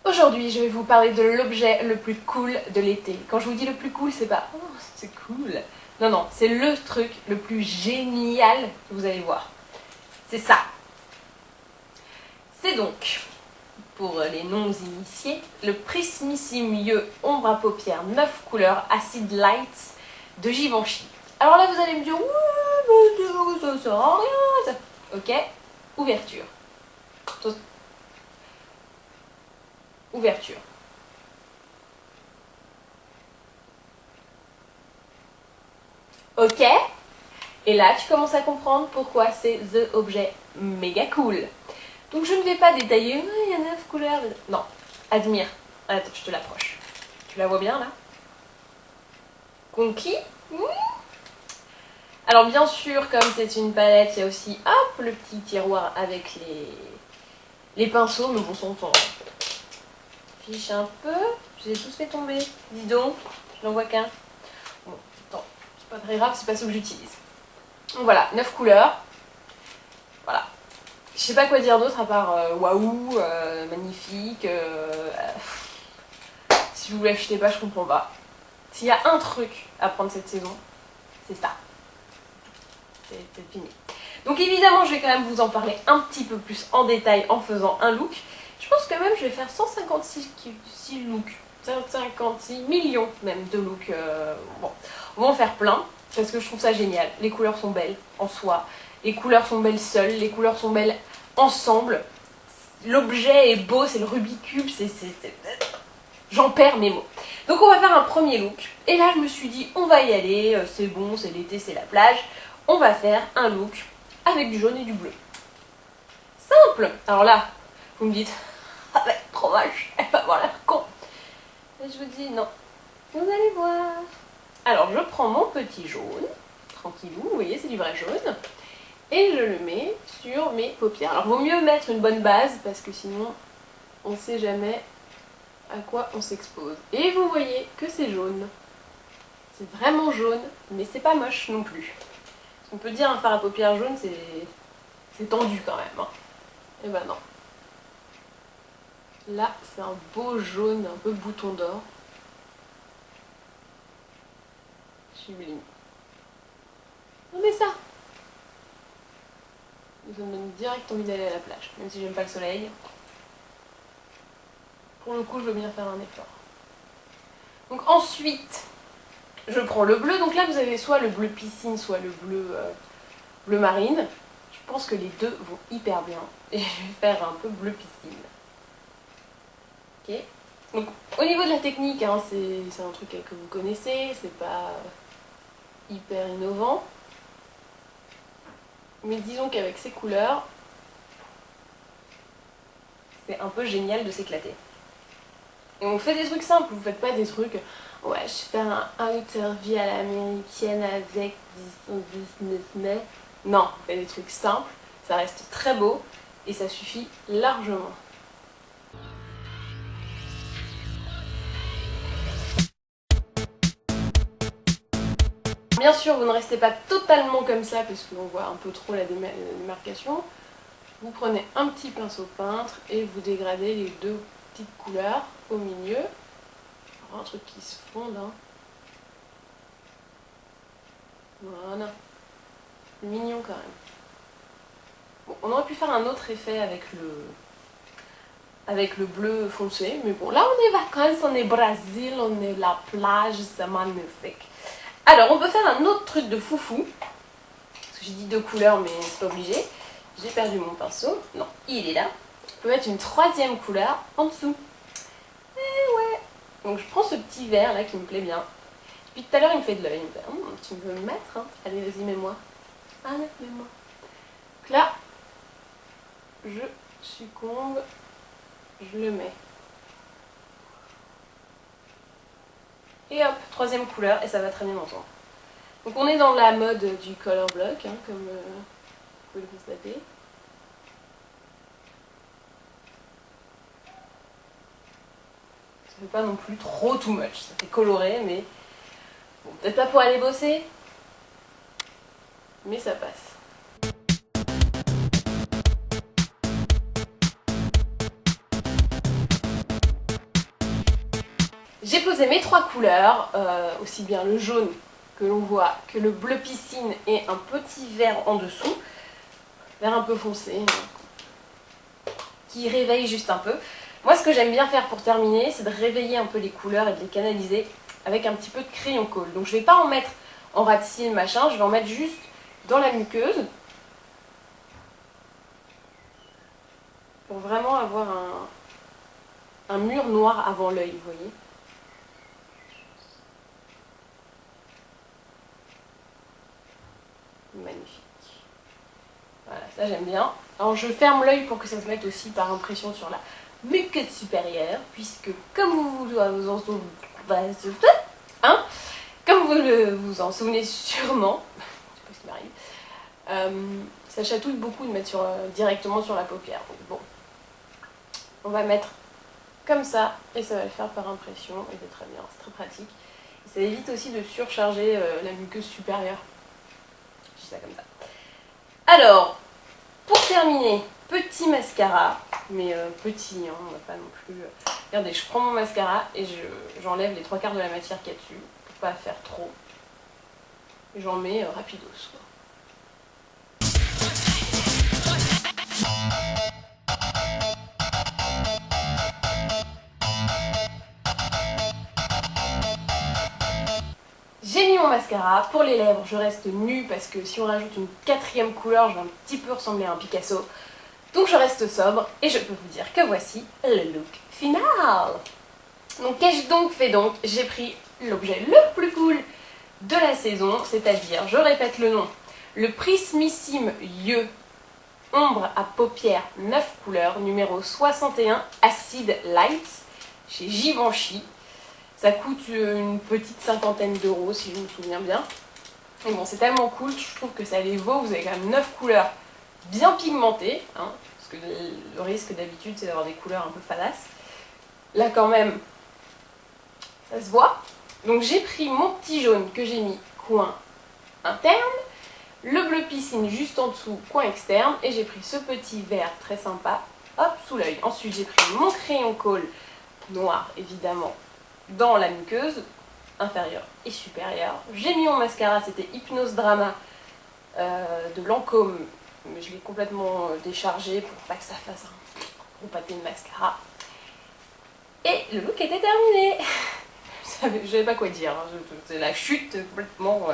Aujourd'hui, je vais vous parler de l'objet le plus cool de l'été. Quand je vous dis le plus cool, c'est pas « Oh, c'est cool ». Non, non, c'est le truc le plus génial que vous allez voir. C'est ça. C'est donc, pour les non-initiés, le Prismissime Yeux Ombre à Paupières 9 couleurs Acid Lights de Givenchy. Alors là, vous allez me dire « Ouais, ça sert à rien ça. » Ok, ouverture. Ouverture. Ok. Et là, tu commences à comprendre pourquoi c'est the objet méga cool. Donc je ne vais pas détailler, il y a 9 couleurs. Non, admire. Attends, je te l'approche. Tu la vois bien là? Conquis. Alors bien sûr, comme c'est une palette, il y a aussi, hop, le petit tiroir avec les pinceaux. Mais bon, on s'en fiche un peu. Je les ai tous fait tomber. Dis donc, je n'en vois qu'un. Bon, attends, c'est pas très grave, c'est pas ce que j'utilise. Donc voilà, 9 couleurs. Voilà. Je sais pas quoi dire d'autre à part waouh, magnifique. Si vous l'achetez pas, je comprends pas. S'il y a un truc à prendre cette saison, c'est ça. C'est fini. Donc évidemment, je vais quand même vous en parler un petit peu plus en détail en faisant un look. Je pense que même je vais faire 156 looks. 156 millions même de looks. Bon, on va en faire plein parce que je trouve ça génial. Les couleurs sont belles en soi. Les couleurs sont belles seules. Les couleurs sont belles ensemble. L'objet est beau, c'est le Rubik's Cube. J'en perds mes mots. Donc on va faire un premier look. Et là je me suis dit, on va y aller. C'est bon, c'est l'été, c'est la plage. On va faire un look avec du jaune et du bleu. Simple. Alors là, vous me dites, ah ben trop moche, elle va avoir l'air con. Et je vous dis non, vous allez voir. Alors je prends mon petit jaune, tranquillou, vous voyez c'est du vrai jaune. Et je le mets sur mes paupières. Alors vaut mieux mettre une bonne base parce que sinon on ne sait jamais à quoi on s'expose. Et vous voyez que c'est jaune. C'est vraiment jaune, mais c'est pas moche non plus. On peut dire un fard à paupières jaune, c'est tendu quand même. Hein. Et ben non. Là, c'est un beau jaune, un peu bouton d'or. Sublime. Non mais ça, ça me donne direct envie d'aller à la plage, même si j'aime pas le soleil. Pour le coup, je veux bien faire un effort. Donc ensuite, je prends le bleu. Donc là, vous avez soit le bleu piscine, soit le bleu marine. Je pense que les deux vont hyper bien. Et je vais faire un peu bleu piscine. Ok. Donc au niveau de la technique, hein, c'est un truc que vous connaissez. C'est pas hyper innovant. Mais disons qu'avec ces couleurs, c'est un peu génial de s'éclater. Et on fait des trucs simples, vous faites pas des trucs ouais, je fais un outer à l'américaine avec 19 mai. Non, on fait des trucs simples, ça reste très beau et ça suffit largement. Bien sûr, vous ne restez pas totalement comme ça parce qu'on voit un peu trop la démarcation. Vous prenez un petit pinceau peintre et vous dégradez les deux petites couleurs au milieu. Un truc qui se fonde. Hein. Voilà. Mignon quand même. Bon, on aurait pu faire un autre effet avec le bleu foncé. Mais bon, là on est vacances, on est Brésil, on est la plage, c'est magnifique. Alors, on peut faire un autre truc de foufou. Parce que j'ai dit deux couleurs, mais c'est pas obligé. J'ai perdu mon pinceau. Non, il est là. On peut mettre une troisième couleur en dessous. Et ouais. Donc je prends ce petit vert là qui me plaît bien. Depuis tout à l'heure, il me fait de l'œil. Tu veux me mettre hein. Allez, vas-y, mets-moi. Allez, mets-moi. Donc là, je succombe. Je le mets. Et hop, troisième couleur, et ça va très bien ensemble. Donc on est dans la mode du color block, hein, comme vous pouvez le constater. Ça fait pas non plus trop too much, ça fait coloré, mais bon, peut-être pas pour aller bosser, mais ça passe. J'ai posé mes 3 couleurs, aussi bien le jaune que l'on voit que le bleu piscine et un petit vert en dessous, vert un peu foncé, qui réveille juste un peu. Moi ce que j'aime bien faire pour terminer, c'est de réveiller un peu les couleurs et de les canaliser avec un petit peu de crayon colle. Donc je ne vais pas en mettre en ras de cils machin, je vais en mettre juste dans la muqueuse pour vraiment avoir un mur noir avant l'œil, vous voyez. Magnifique. Voilà, ça j'aime bien. Alors je ferme l'œil pour que ça se mette aussi par impression sur la muqueuse supérieure, puisque comme vous en souvenez, hein, comme vous en souvenez sûrement, je sais pas ce qui m'arrive, ça chatouille beaucoup de mettre directement sur la paupière. Donc bon, on va mettre comme ça et ça va le faire par impression et c'est très bien, c'est très pratique. Et ça évite aussi de surcharger la muqueuse supérieure. Je dis ça comme ça. Alors, pour terminer, petit mascara, mais petit, hein, on va pas non plus... Regardez, je prends mon mascara et j'enlève les 3/4 de la matière qu'il y a dessus, pour pas faire trop. Et j'en mets rapidos, quoi. J'ai mis mon mascara. Pour les lèvres, je reste nue parce que si on rajoute une 4e couleur, je vais un petit peu ressembler à un Picasso. Donc je reste sobre et je peux vous dire que voici le look final. Donc qu'ai-je donc fait donc? J'ai pris l'objet le plus cool de la saison, c'est-à-dire, je répète le nom, le Prismissime Yeux Ombre à paupières 9 couleurs, numéro 61 Acid Lights, chez Givenchy. Ça coûte une petite 50aine d'euros si je me souviens bien. Et bon, c'est tellement cool, je trouve que ça les vaut. Vous avez quand même 9 couleurs bien pigmentées, hein, parce que le risque d'habitude c'est d'avoir des couleurs un peu fadas. Là quand même, ça se voit. Donc j'ai pris mon petit jaune que j'ai mis coin interne, le bleu piscine juste en dessous, coin externe, et j'ai pris ce petit vert très sympa, hop, sous l'œil. Ensuite j'ai pris mon crayon colle noir, évidemment, dans la muqueuse inférieure et supérieure. J'ai mis mon mascara, c'était Hypnose Drama de Lancôme, mais je l'ai complètement déchargé pour pas que ça fasse un gros pâté de mascara. Et le look était terminé. Je savais pas quoi dire, hein. C'est la chute complètement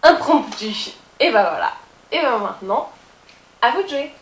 impromptue. Et ben voilà. Et ben maintenant, à vous de jouer.